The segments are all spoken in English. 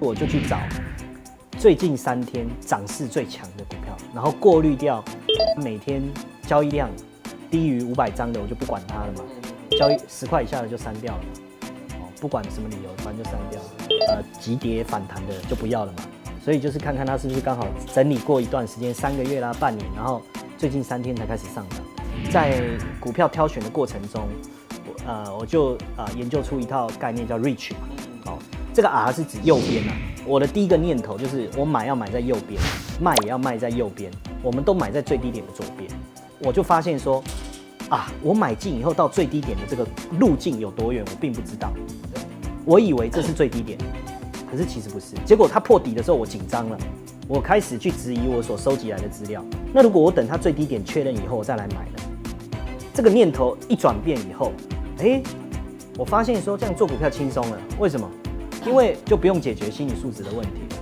果就去找最近3天涨势最强的股票，然后过滤掉每天交易量低于500张的，我就不管它了嘛。交易10块以下的就删掉了嘛。不管什么理由，反正就删掉了。急跌反弹的就不要了嘛。所以就是看看它是不是刚好整理过一段时间，3个月啦、半年，然后最近3天才开始上涨。在股票挑选的过程中，我就研究出一套概念叫 reach 嘛。这个 R 是指右边啊。我的第一个念头就是我买要买在右边，卖也要卖在右边。我们都买在最低点的左边。我就发现说，我买进以后到最低点的这个路径有多远，我并不知道。我以为这是最低点。可是其实不是，结果它破底的时候，我紧张了，我开始去质疑我所收集来的资料。那如果我等它最低点确认以后，我再来买呢？这个念头一转变以后，我发现说这样做股票轻松了。为什么？因为就不用解决心理素质的问题了。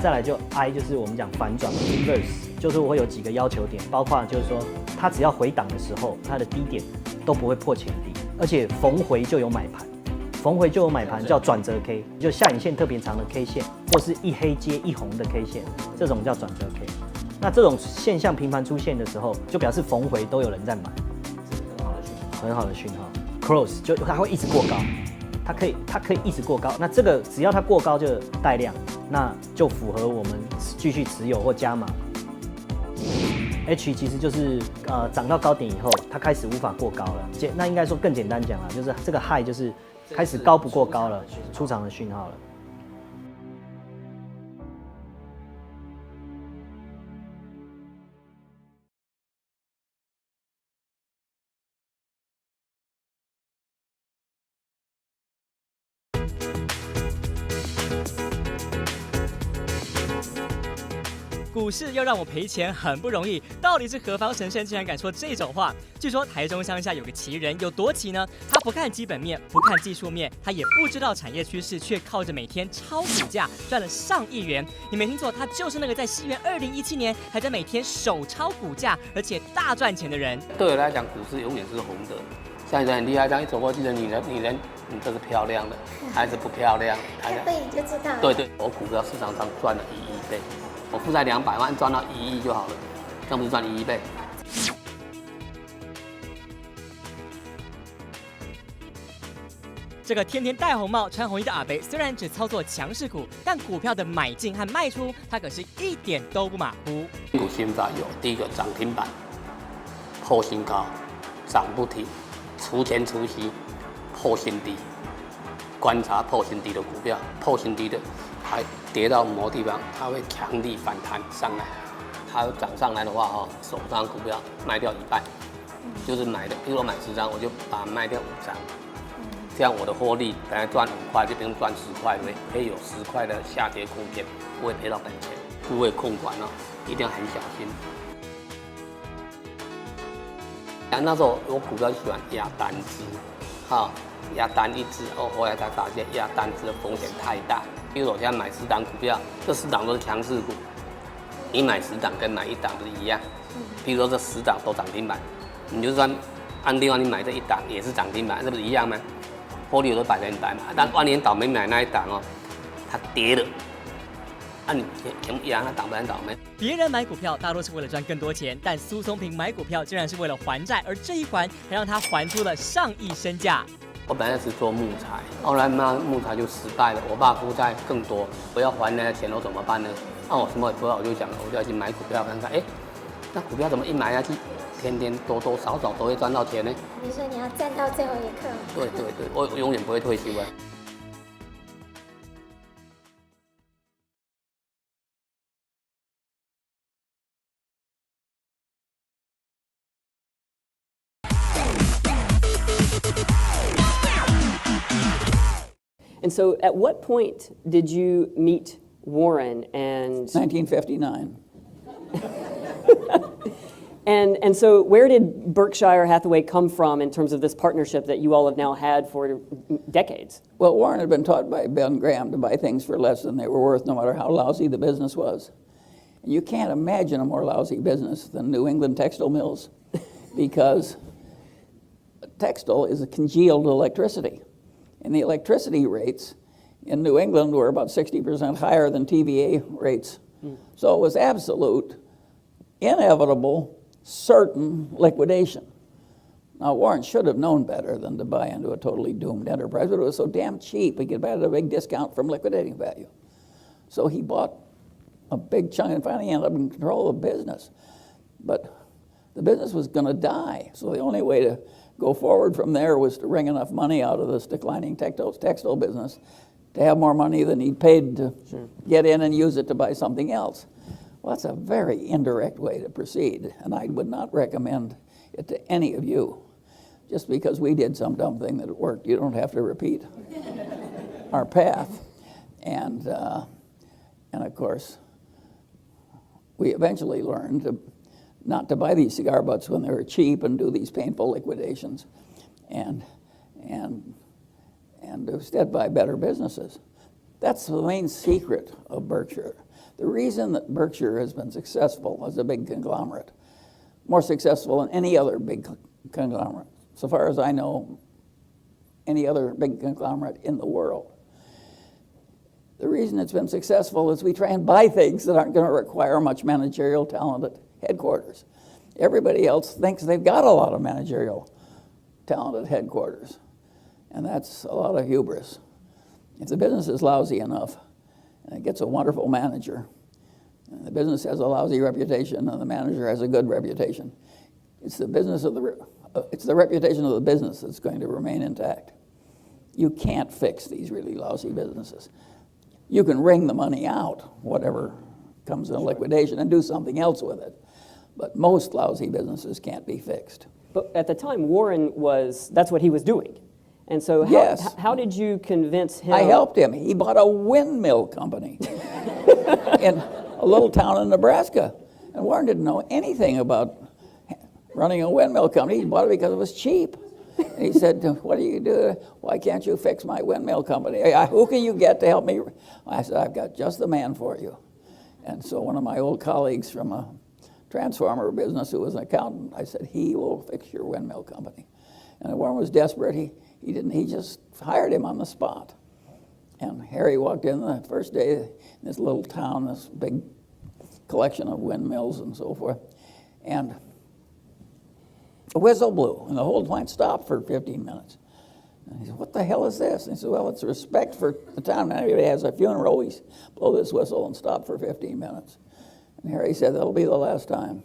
再来就 I 就是我们讲反转 inverse， 就是我会有几个要求点，包括就是说它只要回档的时候，它的低点都不会破前低，而且逢回就有买盘。逢回就有买盘，叫转折 K， 就下影线特别长的 K 线，或是一黑接一红的 K 线，这种叫转折 K。那这种现象频繁出现的时候，就表示逢回都有人在买，很好的讯号。Close 就它会一直过高，它可以一直过高。那这个只要它过高就带量，那就符合我们继续持有或加码。H 其实就是涨到高点以后，它开始无法过高了。那应该说更简单讲啦，就是这个 High 就是开始高不过高了，出场的讯号了。股市要让我赔钱很不容易，到底是何方神圣竟然敢说这种话？据说台中乡下有个奇人，有多奇呢？他不看基本面，不看技术面，他也不知道产业趋势，却靠着每天抄股价赚了上亿元。你没听错，他就是那个在西元2017年还在每天手抄股价，而且大赚钱的人。对我来讲，股市永远是红的。像人很厉害，这样一走过去的女人，你这是漂亮的还是不漂亮？看背影就知道了。对，我股票市场上赚了1亿倍。我负债200万，赚到1亿就好了，这样不是赚1亿倍？这个天天戴红帽、穿红衣的阿伯，虽然只操作强势股，但股票的买进和卖出，他可是一点都不马虎。股现在有第一个涨停板，破新高，涨不停，除权除息，破新低。观察破新低的股票，破新低的还跌到某个地方，它会强力反弹上来。它涨上来的话，手上股票卖掉一半，就是买的，比如我买10张，我就把它卖掉5张，这样我的获利本来赚5块，就变成赚10块，可以有10块的下跌空间，不会赔到本钱。部位控管一定要很小心。那时候我股票喜欢压单只，压单一只，后来才发现压单只的风险太大。比如我现在买10档股票，这10档都是强势股，你买10档跟买1档不是一样？比如说这10档都涨停板，你就算按另外你买这1档也是涨停板，这不是一样吗？获利有100%嘛。但万年倒霉买那1档它跌了，你全部压，它倒霉倒霉。别人买股票大多是为了赚更多钱，但苏松平买股票竟然是为了还债，而这一还还让他还出了上亿身价。我本来是做木材，后来木材就失败了，我爸负债更多，我要还那些钱，我怎么办呢？我什么也不知道，我就讲了，我就要去买股票看看。那股票怎么一买下去，天天多多少少都会赚到钱呢？你说你要站到最后一刻。对，我永远不会退休啊。And so, at what point did you meet Warren and 1959. and so where did Berkshire Hathaway come from in terms of this partnership that you all have now had for decades? Well, Warren had been taught by Ben Graham to buy things for less than they were worth, no matter how lousy the business was. And you can't imagine a more lousy business than New England textile mills, because textile is a congealed electricity. And the electricity rates in New England were about 60% higher than TVA rates. So it was absolute, inevitable, certain liquidation. Now, Warren should have known better than to buy into a totally doomed enterprise, but it was so damn cheap, he could buy it at a big discount from liquidating value. So he bought a big chunk and finally ended up in control of the business. But the business was going to die. So the only way to go forward from there was to wring enough money out of this declining textile business to have more money than he'd paid to get in and use it to buy something else. Well, that's a very indirect way to proceed, and I would not recommend it to any of you. Just because we did some dumb thing that worked, you don't have to repeat our path. And of course, we eventually learned not to buy these cigar butts when they were cheap and do these painful liquidations, and instead buy better businesses. That's the main secret of Berkshire. The reason that Berkshire has been successful as a big conglomerate, more successful than any other big conglomerate, so far as I know, any other big conglomerate in the world. The reason it's been successful is we try and buy things that aren't going to require much managerial talent at headquarters. Everybody else thinks they've got a lot of managerial talent at headquarters, and that's a lot of hubris. If the business is lousy enough, and it gets a wonderful manager, and the business has a lousy reputation, and the manager has a good reputation, it's the reputation of the business that's going to remain intact. You can't fix these really lousy businesses. You can wring the money out, whatever comes in liquidation, and do something else with it. But most lousy businesses can't be fixed. But at the time, Warren that's what he was doing. And so how did you convince him? I helped him. He bought a windmill company in a little town in Nebraska. And Warren didn't know anything about running a windmill company. He bought it because it was cheap. And he said, what do you do? Why can't you fix my windmill company? Who can you get to help me? I said, I've got just the man for you. And so one of my old colleagues from a transformer business who was an accountant, I said, he will fix your windmill company. And Warren was desperate. He just hired him on the spot. And Harry walked in the first day in this little town, this big collection of windmills and so forth. And a whistle blew, and the whole plant stopped for 15 minutes. And he said, what the hell is this? And he said, well, it's respect for the town. Anybody has a funeral, we blow this whistle and stop for 15 minutes. And Harry said, that'll be the last time.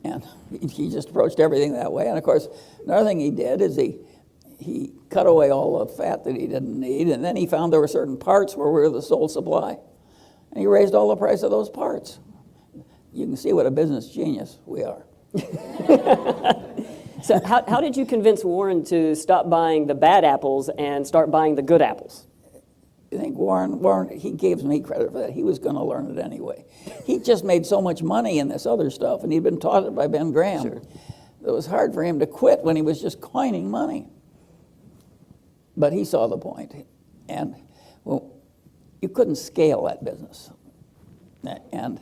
And he just approached everything that way. And of course, another thing he did is he cut away all the fat that he didn't need, and then he found there were certain parts where we were the sole supply. And he raised all the price of those parts. You can see what a business genius we are. So how did you convince Warren to stop buying the bad apples and start buying the good apples? I think Warren, he gives me credit for that. He was going to learn it anyway. He just made so much money in this other stuff, and he'd been taught it by Ben Graham. Sure. It was hard for him to quit when he was just coining money. But he saw the point. And, well, you couldn't scale that business. And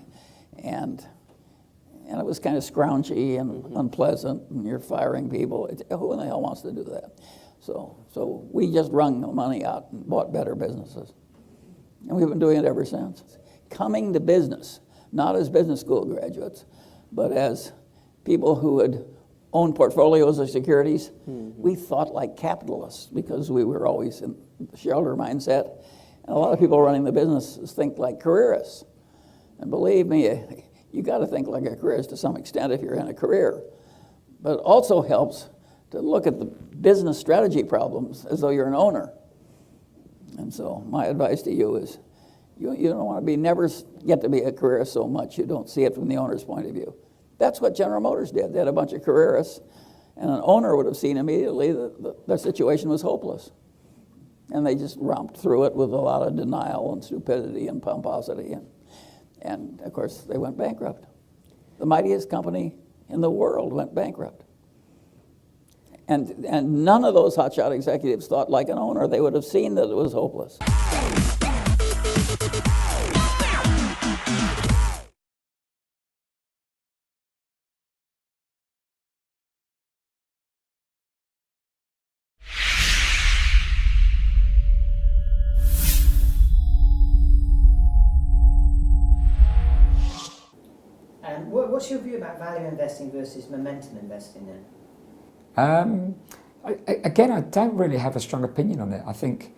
it was kind of scroungy and unpleasant, and you're firing people. Who in the hell wants to do that? So we just wrung the money out and bought better businesses. And we've been doing it ever since. Coming to business, not as business school graduates, but as people who had owned portfolios of securities. We thought like capitalists because we were always in the shareholder mindset. And a lot of people running the businesses think like careerists. And believe me, you got to think like a careerist to some extent if you're in a career. But it also helps to look at the business strategy problems as though you're an owner. And so my advice to you is you don't want to never get to be a careerist so much you don't see it from the owner's point of view. That's what General Motors did. They had a bunch of careerists, and an owner would have seen immediately that their situation was hopeless. And they just romped through it with a lot of denial and stupidity and pomposity. And of course, they went bankrupt. The mightiest company in the world went bankrupt. And none of those hotshot executives thought like an owner. They would have seen that it was hopeless. about value investing versus momentum investing then? Again, I don't really have a strong opinion on it. I think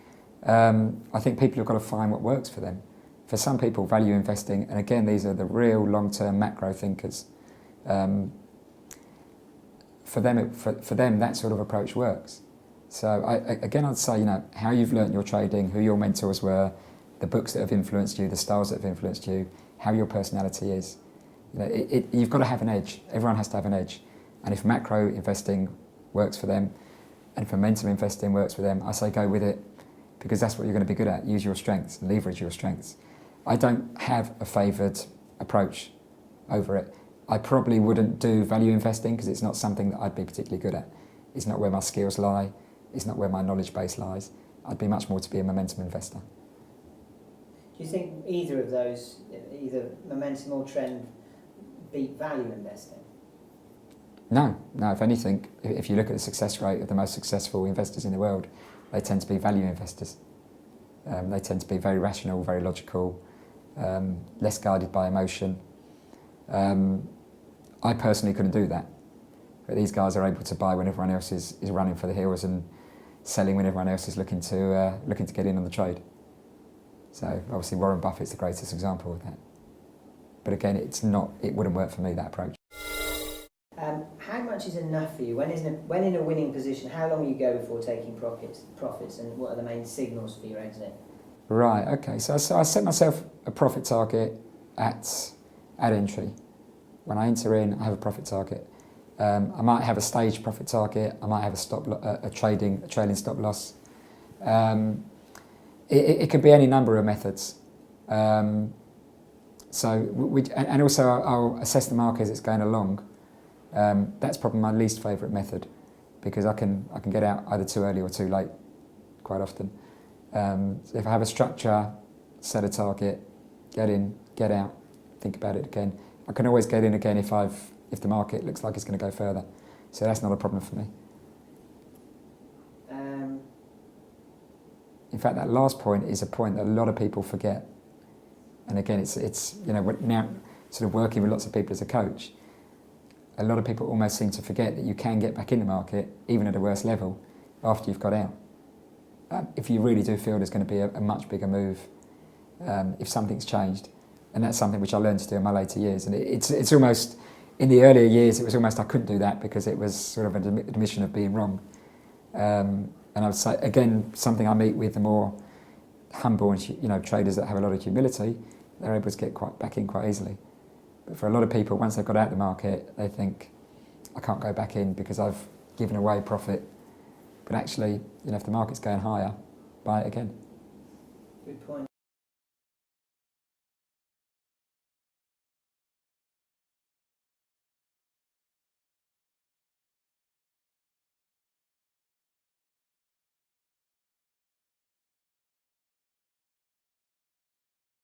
people have got to find what works for them. For some people, value investing, and again, these are the real long-term macro thinkers. For them, that sort of approach works. So I'd say, how you've learnt your trading, who your mentors were, the books that have influenced you, the styles that have influenced you, how your personality is. You've got to have an edge. Everyone has to have an edge. And if macro investing works for them, and if momentum investing works for them, I say go with it, because that's what you're going to be good at. Use your strengths, leverage your strengths. I don't have a favoured approach over it. I probably wouldn't do value investing because it's not something that I'd be particularly good at. It's not where my skills lie. It's not where my knowledge base lies. I'd be much more to be a momentum investor. Do you think either of those, either momentum or trend, beat value investing? No. If anything, if you look at the success rate of the most successful investors in the world, they tend to be value investors. They tend to be very rational, very logical, less guided by emotion. I personally couldn't do that. But these guys are able to buy when everyone else is running for the hills and selling when everyone else is looking to get in on the trade. So obviously Warren Buffett's the greatest example of that. But again, it wouldn't work for me, that approach. How much is enough for you? When in a winning position, how long you go before taking profits, and what are the main signals for your exit? Right, okay. So I set myself a profit target at entry. When I enter in, I have a profit target. I might have a staged profit target. I might have a trailing stop loss. It could be any number of methods. And also I'll assess the market as it's going along. That's probably my least favourite method, because I can get out either too early or too late quite often. So if I have a structure, set a target, get in, get out, think about it again. I can always get in again if the market looks like it's going to go further. So that's not a problem for me. In fact, that last point is a point that a lot of people forget. And again, it's now sort of working with lots of people as a coach, a lot of people almost seem to forget that you can get back in the market, even at a worse level, after you've got out. If you really do feel there's going to be a much bigger move, if something's changed. And that's something which I learned to do in my later years. And it's almost, in the earlier years, it was almost I couldn't do that because it was sort of an admission of being wrong. And I would say, again, something I meet with the more humble and traders that have a lot of humility, they're able to get back in quite easily. But for a lot of people, once they've got out of the market, they think, I can't go back in because I've given away profit. But actually, if the market's going higher, buy it again. Good point.